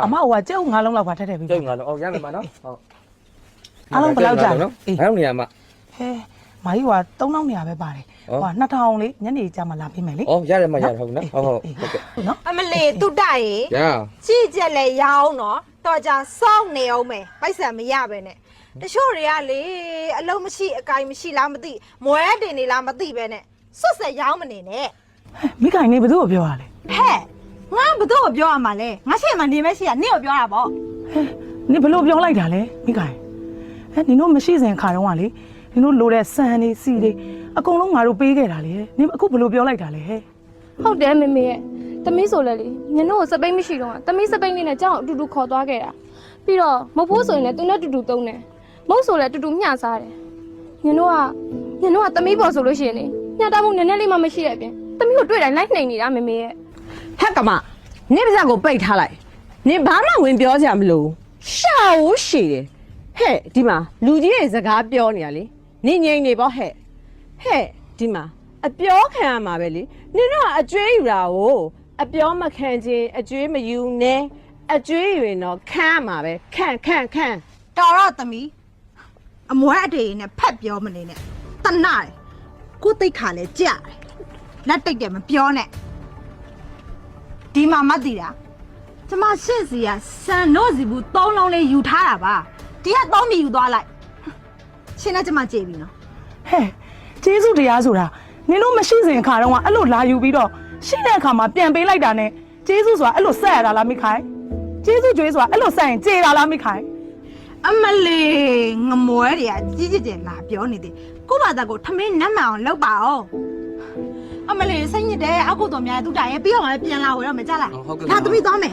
အမကကျုပ်9လုံးလောက်ပါထက်တယ်ပြီ ကျုပ်9လုံးအော်ရမယ်မနော်ဟုတ် အားလုံးဘယ်လောက်ကြာလဲအေး 9လုံးနေရာမှာ ဟဲမာကြီးက3000နေရာပဲပါတယ်ဟို2000လေးညနေကြာမှလာပေးမယ်လေ အော်ရတယ်မရဟုတ်နော်ဟုတ်ကဲ့ နော် အမလေးတုတရေ ရ ကြည့်ချက်လဲရအောင်နော်တော့ကြာစောင့်နေအောင်မယ်ပိုက်ဆံမရပဲနဲ့တချို့တွေကလေအလုံးမရှိအကိုင်မရှိလားမသိမွဲတင်နေလားမသိပဲနဲ့ဆွတ်ဆက်ရောင်းမနေနဲ့ မိခိုင်နေဘယ်သူ့ကိုပြောရလဲ ဟဲ့ငါဘသူ့ကိုပြောရမှာလဲငါရှိမှနေမရှိကနင့်ကိုပြောတာပေါ့ နင်ဘလို့ပြောလိုက်တာလဲမိခိုင်နင်တို့မရှိစဉ်ခါတော့ကလေနင်တို့လိုတဲ့စံနေစီတွေအကုန်လုံးငါတို့ပေးခဲ့တာလေနင်အခုဘလို့ပြောလိုက်တာလဲဟဲ့ ဟုတ်တယ်မေမေရဲ့သမီးဆိုလဲလေညနို့ကိုစပိတ်မရှိတော့သမီးစပိတ်လေးနဲ့ကြောင်းအတူတူခေါ်သွားခဲ့တာပြီးတော့မဖိုးဆိုရင်လည်းသူနဲ့တူတူသုံးတယ်မဟုတ်ဆိုလည်းတူတူမျှစားတယ်ညနို့ကသမီးပေါ်ဆိုလို့ရှိရင်လေမျှတမှုနည်းနည်းလေးမှမရှိတဲ့အပြင်သမီးကိုတွေ့တိုင်းလိုက်နှိမ်နေတာမေမေရဲ့ ဟက်ကမနင့်ပါးကိုပိတ်ထားလိုက်နင်ဘာမှဝင်ပြောကြမလို့ရှာဦးရှိတယ်ဟဲ့ဒီမှာလူကြီးရဲ့စကားပြောနေရလေနင်ငိမ့်နေပေါ့ဟဲ့ဒီမှာအပြောခံရမှာပဲလေနင်တော့အကျွေးယူတာကိုအပြောမခံခြင်းအကျွေးမယူနဲ့အကျွေးယူရင်တော့ခံရမှာပဲခံ တော်တော့သမီးအမွဲအတေနဲ့ဖက်ပြောမနေနဲ့တနာတယ်ကိုတိတ်ခါလဲကြတယ်လက်တိတ်တယ်မပြောနဲ့ဒီမှာမသိတာကျမရှင့်စီကစံတော့စီဘူး3လုံးလေးယူထားတာပါဒီက3မြည်ယူသွားလိုက်ရှင်းနဲ့ကျမကြည့်ပြီနော် ဟဲ့ကျေးဇူးတရားဆိုတာနင်တို့မရှိစဉ်ခါတော့ကအဲ့လိုလာယူပြီးတော့ရှိတဲ့အခါမှာပြန်ပေးလိုက်တာနဲ့ကျေးဇူးဆိုတာအဲ့လိုဆက်ရတာလားမိခိုင်ကျေးဇူးကြွေးဆိုတာအဲ့လိုဆက်ရင်ကြေတာလားမိခိုင် အမလေးငမွဲတွေကကြီးကြီးကျယ်လာပြောနေတယ်ကို့ဘာသာကိုထမင်းနတ်မအောင်လောက်ပါအောင်အမလေးစိတ်ညစ်တယ်အောက်ကိုတော်များသူတိုင်ရဲ့ပြီးတော့လည်းပြန်လာဝယ်တော့မကြလားဒါသမီးသွားမယ်